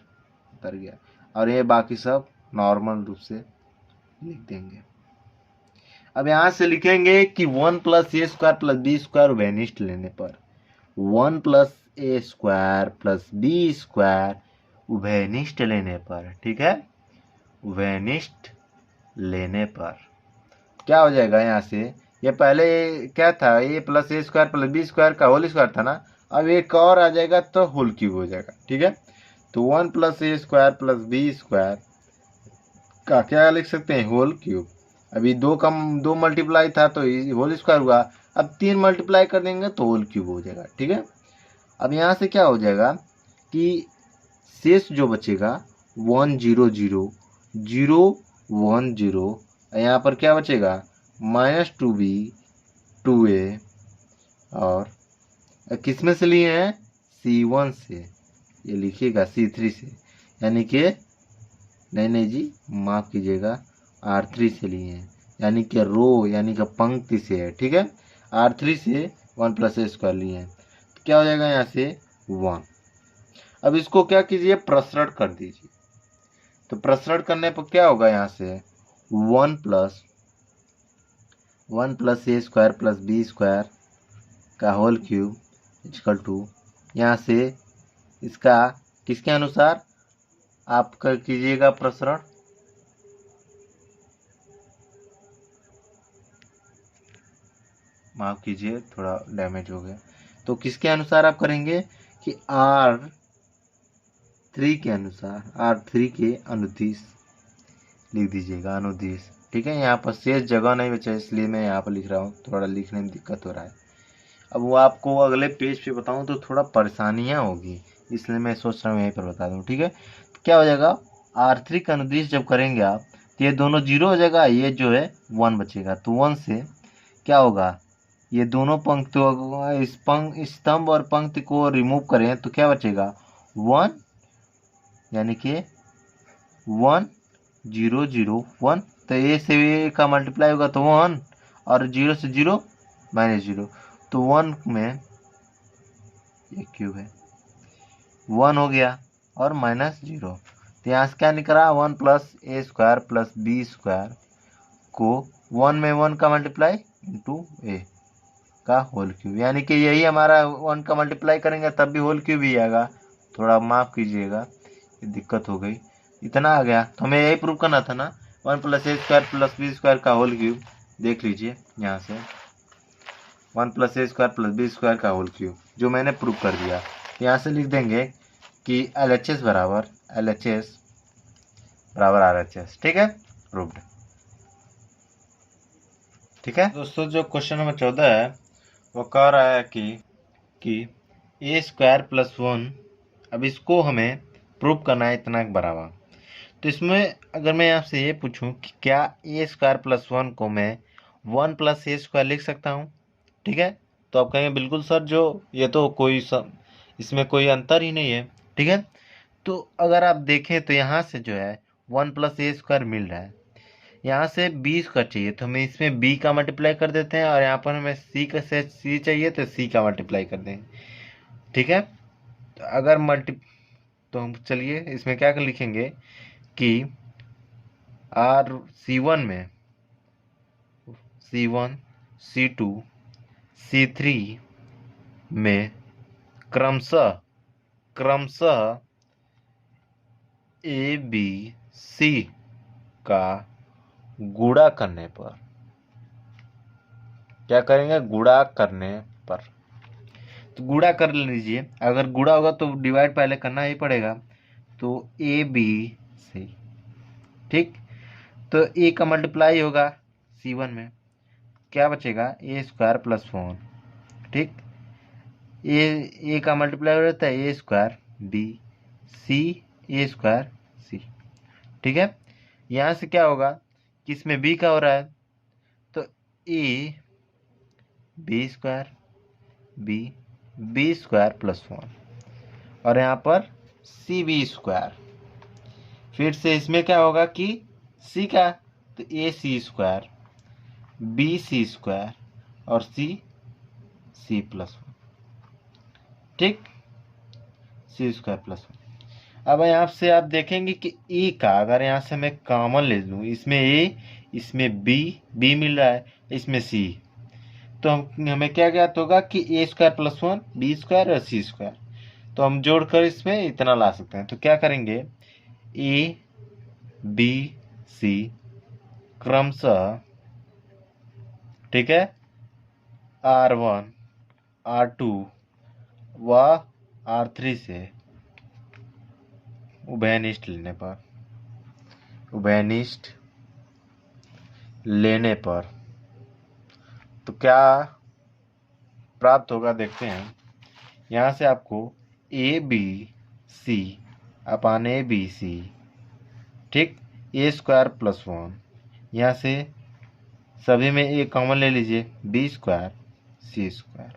उतर गया, और ये बाकी सब नॉर्मल रूप से लिख देंगे। अब यहाँ से लिखेंगे कि 1 प्लस ए स्क्वायर प्लस बी स्क्वायर वेनिस्ट लेने पर, 1 प्लस ए स्क्वायर प्लस बी स्क्वायर उभयनिष्ठ लेने पर, ठीक है, उभयनिष्ठ लेने पर क्या हो जाएगा, यहाँ से ये पहले क्या था, ए प्लस ए स्क्वायर प्लस बी स्क्वायर का होल स्क्वायर था ना, अब एक और आ जाएगा तो होल क्यूब हो जाएगा। ठीक है, तो 1 प्लस ए स्क्वायर प्लस बी स्क्वायर का क्या लिख सकते हैं, होल क्यूब। अभी दो मल्टीप्लाई था तो होल स्क्वायर हुआ, अब 3 मल्टीप्लाई कर देंगे तो होल क्यूब हो जाएगा। ठीक है, अब यहाँ से क्या हो जाएगा कि शेष जो बचेगा 1 0 0 0 1 0, यहाँ पर क्या बचेगा माइनस 2b 2a, और किस में से लिए हैं, C1 से, ये लिखिएगा C3 से, यानी कि नहीं जी माफ़ कीजिएगा, R3 से लिए हैं, यानी कि रो यानी कि पंक्ति से है। ठीक है, R3 से 1 प्लस ए स्क्वायर लिए हैं, तो क्या हो जाएगा यहाँ से 1। अब इसको क्या कीजिए, प्रसरण कर दीजिए, तो प्रसरण करने पर क्या होगा, यहाँ से 1 प्लस ए स्क्वायर प्लस बी स्क्वायर का होल क्यूब इक्वल टू, यहाँ से इसका किसके अनुसार आप कर कीजिएगा प्रसरण। माफ कीजिए, थोड़ा डैमेज हो गया। तो किसके अनुसार आप करेंगे कि R3 के अनुसार, R3 के अनुदिश लिख दीजिएगा, अनुदिश। ठीक है, यहाँ पर शेष जगह नहीं बचा इसलिए मैं यहाँ पर लिख रहा हूँ, थोड़ा लिखने में दिक्कत हो रहा है। अब वो आपको अगले पेज पे बताऊँ तो थोड़ा परेशानियाँ होगी, इसलिए मैं सोच रहा हूँ यहीं पर बता दूँ। ठीक है, क्या हो जाएगा, R3 का अनुदिश जब करेंगे आप तो ये दोनों जीरो हो जाएगा, ये जो है 1 बचेगा। तो 1 से क्या होगा, ये दोनों पंक्तियों इस स्तंभ और पंक्ति को रिमूव करें तो क्या बचेगा 1, यानी कि 1 0 0 1। तो ए से ए का मल्टीप्लाई होगा तो 1, और 0 से 0 -0, तो 1 में ये क्यूब है, 1 हो गया और -0। तो यहाँ से क्या निकला 1 प्लस ए स्क्वायर प्लस बी स्क्वायर को 1 में 1 का मल्टीप्लाई इंटू ए का होल क्यूब, यानी कि यही हमारा 1 का मल्टीप्लाई करेंगे तब भी होल क्यूब ही आएगा। थोड़ा माफ़ कीजिएगा, ये दिक्कत हो गई, इतना आ गया। तो हमें यही प्रूव करना था ना, 1 प्लस ए स्क्वायर प्लस बी स्क्वायर का होल क्यूब। देख लीजिए यहाँ से 1 प्लस ए स्क्वायर प्लस बी स्क्वायर का होल क्यूब जो मैंने प्रूव कर दिया। यहाँ से लिख देंगे कि LHS बराबर RHS। ठीक है, प्रूव्ड। ठीक है दोस्तों, जो क्वेश्चन नंबर 14 है वो कह रहा है कि ए स्क्वायर प्लस 1, अब इसको हमें प्रूव करना है इतना बराबर। तो इसमें अगर मैं आपसे ये पूछूं कि क्या ए स्क्वायर प्लस 1 को मैं 1 प्लस ए स्क्वायर लिख सकता हूं, ठीक है, तो आप कहेंगे बिल्कुल सर, जो ये तो इसमें कोई अंतर ही नहीं है। ठीक है, तो अगर आप देखें तो यहाँ से जो है 1 प्लस ए स्क्वायर मिल रहा है, यहाँ से बी स्क्वायर चाहिए तो हमें इसमें बी का मल्टीप्लाई कर देते हैं, और यहाँ पर हमें सी चाहिए तो सी का मल्टीप्लाई कर देंगे। ठीक है, तो अगर तो हम चलिए इसमें क्या कर लिखेंगे कि C1 में C1 C2 C3 में क्रमशः ए बी सी का गुणा करने पर, क्या करेंगे, गुणा करने पर। तो गुणा कर लीजिए, अगर गुणा होगा तो डिवाइड पहले करना ही पड़ेगा, तो ए बी सी। ठीक, तो ए का मल्टीप्लाई होगा C1 में, क्या बचेगा ए स्क्वायर प्लस 1। ठीक, ए का मल्टीप्लाई हो जाता है A square B, C A square सी। ठीक है, यहाँ से क्या होगा कि इसमें बी का हो रहा है तो a b square b square plus 1, और यहाँ पर सी बी स्क्वायर। फिर से इसमें क्या होगा कि सी का तो ए सी स्क्वायर बी सी स्क्वायर और सी प्लस 1। ठीक, सी स्क्वायर प्लस 1। अब यहाँ से आप देखेंगे कि ए का अगर यहाँ से मैं कॉमन ले लूँ, इसमें ए इसमें बी मिल रहा है, इसमें सी, तो हमें क्या ज्ञात होगा कि ए स्क्वायर प्लस 1 बी स्क्वायर और सी स्क्वायर, तो हम जोड़कर इसमें इतना ला सकते हैं। तो क्या करेंगे, ए बी सी क्रमशः, ठीक है, R1 R2 व R3 से उभयनिष्ठ लेने पर तो क्या प्राप्त होगा, देखते हैं। यहाँ से आपको A B C upon A B C, ठीक, ए स्क्वायर प्लस 1, यहाँ से सभी में ए कॉमन ले लीजिए, बी स्क्वायर सी स्क्वायर,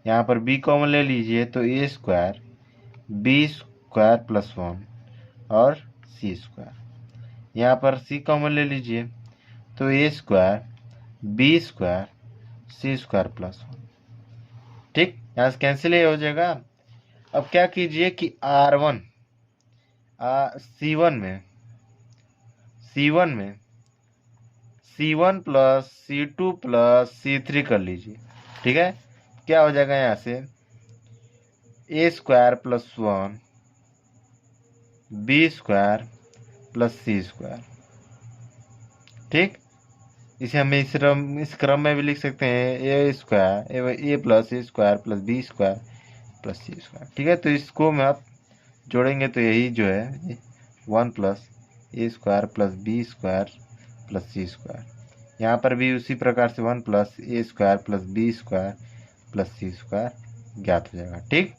यहाँ पर बी कॉमन ले लीजिए तो ए स्क्वायर बी स्क्वायर प्लस 1 और सी स्क्वायर, यहाँ पर सी कॉमन ले लीजिए तो ए square b square c square plus 1। ठीक, यहाँ से कैंसिल ही हो जाएगा। अब क्या कीजिए कि R1 C1 में C1 plus C2 plus C3 कर लीजिए। ठीक है, क्या हो जाएगा, यहाँ से A square plus 1 B square plus C square. ठीक, इसे हम इस क्रम में भी लिख सकते हैं A square A plus A square plus B square plus C square. ठीक है, तो इसको में आप जोड़ेंगे तो यही जो है 1 प्लस ए square plus B square plus सी स्क्वायर। यहाँ पर भी उसी प्रकार से 1 प्लस ए square plus B square plus सी स्क्वायर ज्ञात हो जाएगा। ठीक,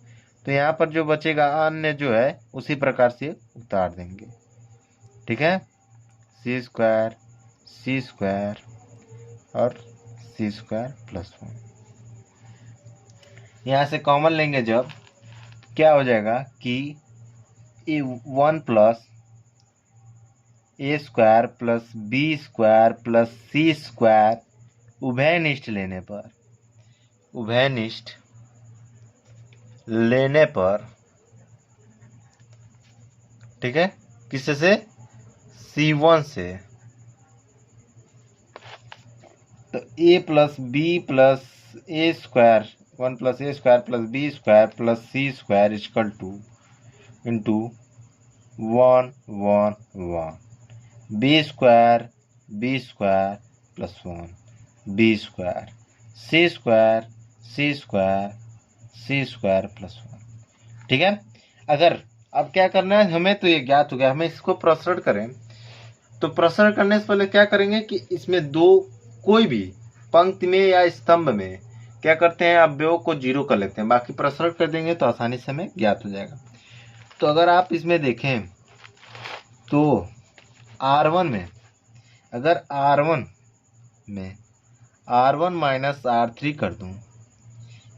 तो यहाँ पर जो बचेगा अन्य जो है उसी प्रकार से उतार देंगे। ठीक है, सी स्क्वायर और सी स्क्वायर प्लस 1 यहाँ से कॉमन लेंगे जब, क्या हो जाएगा कि 1 प्लस ए square plus B square plus सी स्क्वायर उभयनिष्ठ लेने पर ठीक है, किससे से C1 से, तो a plus b plus A square 1 plus A square plus B square plus C square equal to into 1 1 1 B square plus 1 B square c square plus 1। ठीक है, अगर अब क्या करना है हमें, तो ये ज्ञात हो गया, हमें इसको प्रसरण करें। तो प्रसरण करने से पहले क्या करेंगे कि इसमें दो कोई भी पंक्ति में या स्तंभ में क्या करते हैं, अवयव को 0 कर लेते हैं, बाकी प्रसरण कर देंगे तो आसानी से हमें ज्ञात हो जाएगा। तो अगर आप इसमें देखें तो R1 में, अगर R1 में R1 माइनस R3 कर दूं,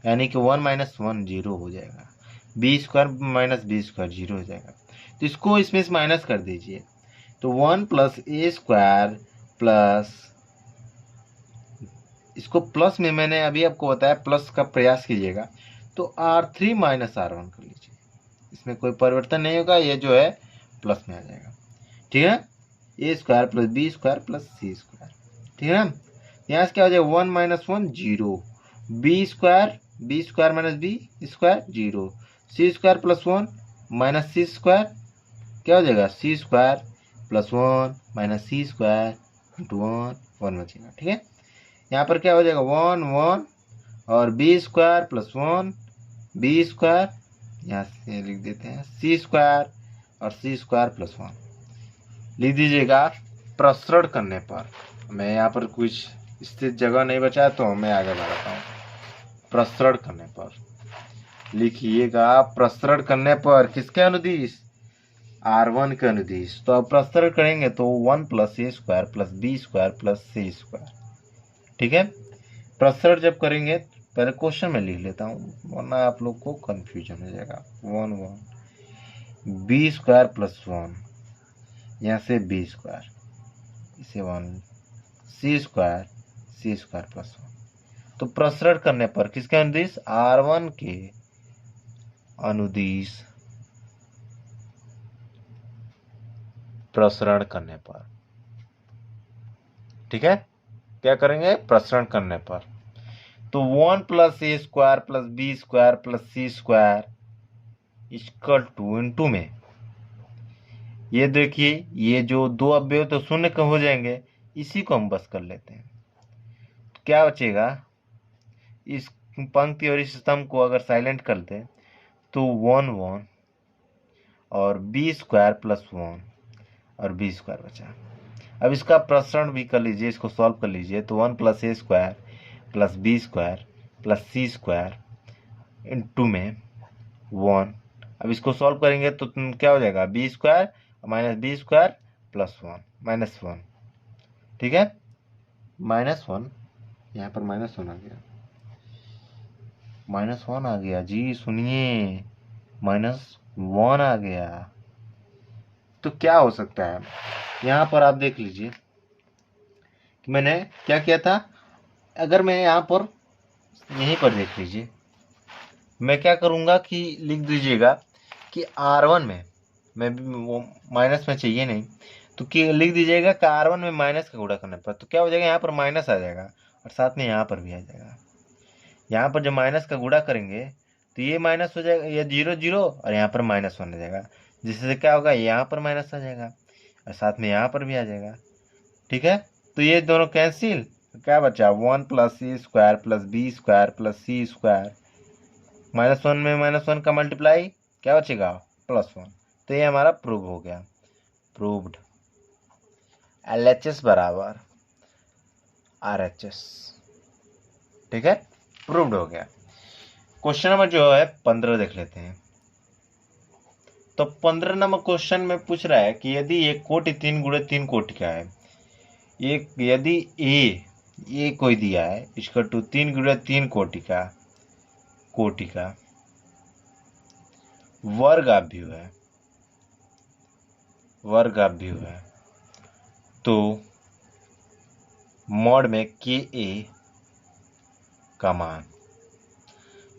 यानी कि 1 माइनस 1 0 हो जाएगा, b square minus B square 0 हो जाएगा। तो इसको इसमें से माइनस कर दीजिए, तो 1 प्लस ए स्क्वायर प्लस, इसको प्लस में मैंने अभी आपको बताया प्लस का प्रयास कीजिएगा, तो R3 माइनस R1 कर लीजिए, इसमें कोई परिवर्तन नहीं होगा, ये जो है प्लस में आ जाएगा। ठीक है, A square plus B square plus C square. ठीक है, यहाँ से क्या हो जाएगा 1 minus 1 0, B square minus B square 0, C square plus 1 minus C square, क्या हो जाएगा C square plus 1 minus C square into 1 बचेगा। ठीक है, यहाँ पर क्या हो जाएगा 1 1 और b square plus 1 B square, यहाँ से लिख देते हैं सी स्क्वायर और सी स्क्वायर प्लस 1 लिख दीजिएगा। प्रसरण करने पर, मैं यहाँ पर कुछ स्थित जगह नहीं बचा तो मैं आगे बढ़ाता हूँ। प्रसरण करने पर लिखिएगा, प्रसरण करने पर किसके अनुदिश, R1 के अनुदिश। तो अब प्रसरण करेंगे तो 1 प्लस ए square plus B square plus सी स्क्वायर। ठीक है, प्रसरण जब करेंगे, पहले क्वेश्चन में लिख लेता हूँ वरना आप लोग को कंफ्यूजन हो जाएगा। 1 1 बी स्क्वायर प्लस 1, यहाँ से बी स्क्वायर, इसे 1 सी स्क्वायर प्लस 1। तो प्रसरण करने पर किसके अनुदिश, R1 के अनुदिश प्रसरण करने पर। ठीक है, क्या करेंगे प्रसरण करने पर, तो 1 plus A square plus B square plus C square equal to into में, ये देखिए ये जो दो अवयव तो शून्य का हो जाएंगे, इसी को हम बस कर लेते हैं। तो क्या बचेगा, इस पंक्ति और इस स्तंभ को अगर साइलेंट कर दें तो 1 1 और बी स्क्वायर प्लस 1 और बी स्क्वायर बचा। अब इसका प्रसरण भी कर लीजिए, इसको सॉल्व कर लीजिए, तो 1 प्लस ए square plus B square plus सी स्क्वायर इंटू में 1। अब इसको सॉल्व करेंगे तो क्या हो जाएगा, b square minus B square plus 1 minus 1। ठीक है, माइनस 1, यहाँ पर माइनस 1 आ गया, माइनस 1 आ गया जी, सुनिए माइनस 1 आ गया। तो क्या हो सकता है, यहाँ पर आप देख लीजिए कि मैंने क्या किया था। अगर मैं यहाँ पर यहीं पर देख लीजिए, मैं क्या करूँगा कि लिख दीजिएगा कि R1 में, मैं वो माइनस में चाहिए नहीं, तो कि लिख दीजिएगा कि R1 में माइनस का गुणा करने पर तो क्या हो जाएगा, यहाँ पर माइनस आ जाएगा और साथ में यहाँ पर भी आ जाएगा। यहाँ पर जब माइनस का गुणा करेंगे तो ये माइनस हो जाएगा, ये 0 0 और यहाँ पर -1 आ जाएगा। जिससे क्या होगा, यहाँ पर माइनस आ जाएगा और साथ में यहाँ पर भी आ जाएगा। ठीक है, तो ये दोनों कैंसिल, तो क्या बचा 1 + a square plus B square plus C square. -1 में -1 का मल्टीप्लाई क्या बचेगा, +1। तो ये हमारा प्रूव हो गया, प्रूव्ड। LHS बराबर RHS। ठीक है, प्रूव्ड हो गया। क्वेश्चन नंबर जो है 15 देख लेते हैं। तो 15 नंबर क्वेश्चन में पूछ रहा है कि यदि एक कोटि 3 × 3 कोटि का है, एक यदि ए कोई दिया है इसका 3 × 3 कोटि का वर्गाभ्यू है, तो मॉड में KA का मान।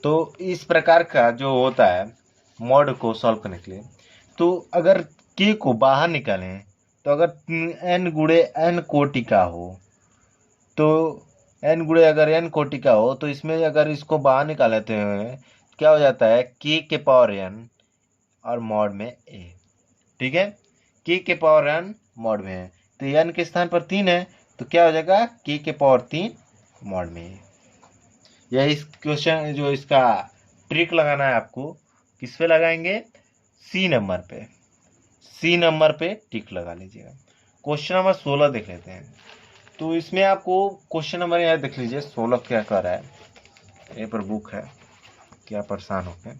तो इस प्रकार का जो होता है मॉड को सॉल्व करने के लिए, तो अगर K को बाहर निकालें, तो अगर n × n कोटि का हो, तो n × अगर n कोटि का हो, तो इसमें अगर इसको बाहर निकालते हैं क्या हो जाता है, K⁴n और मॉड में A। ठीक है, K⁴n मॉड में है, तो n के स्थान पर 3 है, तो क्या हो जाएगा K⁴3 मॉड में A। यह इस क्वेश्चन जो इसका ट्रिक लगाना है आपको, किस पे लगाएंगे, सी नंबर पे टिक लगा लीजिएगा। क्वेश्चन नंबर 16 देख लेते हैं। तो इसमें आपको क्वेश्चन नंबर यहाँ देख लीजिए 16 क्या कर रहा है, ये पर बुक है, क्या परेशान हो गए।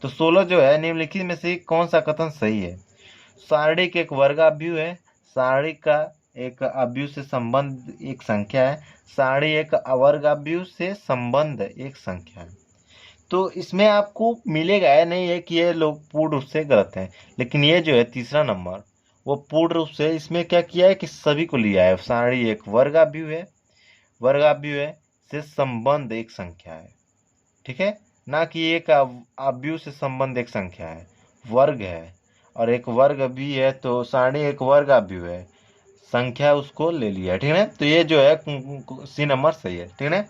तो 16 जो है, निम्नलिखित में से कौन सा कथन सही है। सारणी का एक वर्गाभ्यू है, सारणी का एक अभ्यू से संबंध एक संख्या है, सारणी एक अवर्गाभ्यू से संबंध एक संख्या है। तो इसमें आपको मिलेगा है नहीं है कि ये लोग पूर्ण रूप से गलत हैं, लेकिन ये जो है तीसरा नंबर वो पूर्ण रूप से इसमें क्या किया है कि सभी को लिया है। सारणी एक वर्गाभ्यू है से संबंध एक संख्या है। ठीक है, ना कि एक अभ्यू से संबंध एक संख्या है, वर्ग है, और एक वर्ग भी है, तो सारणी एक वर्गाभ्यू है, संख्या उसको ले लिया है। ठीक है, तो ये जो है सी नंबर सही है। ठीक है।